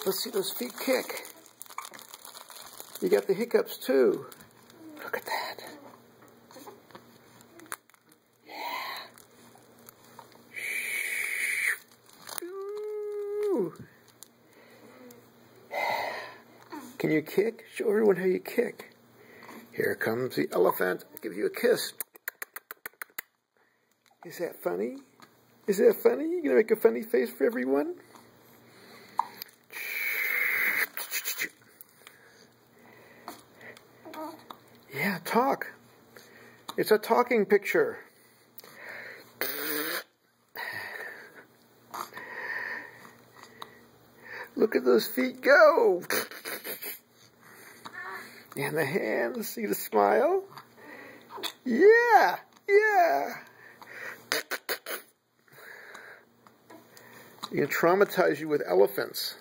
Let's see those feet kick. You got the hiccups too. Look at that. Yeah. Ooh. Can you kick? Show everyone how you kick. Here comes the elephant. Give you a kiss. Is that funny? Is that funny? You gonna make a funny face for everyone? Yeah, talk. It's a talking picture. Look at those feet go. And the hands. See the smile? Yeah, yeah. You're gonna traumatize you with elephants.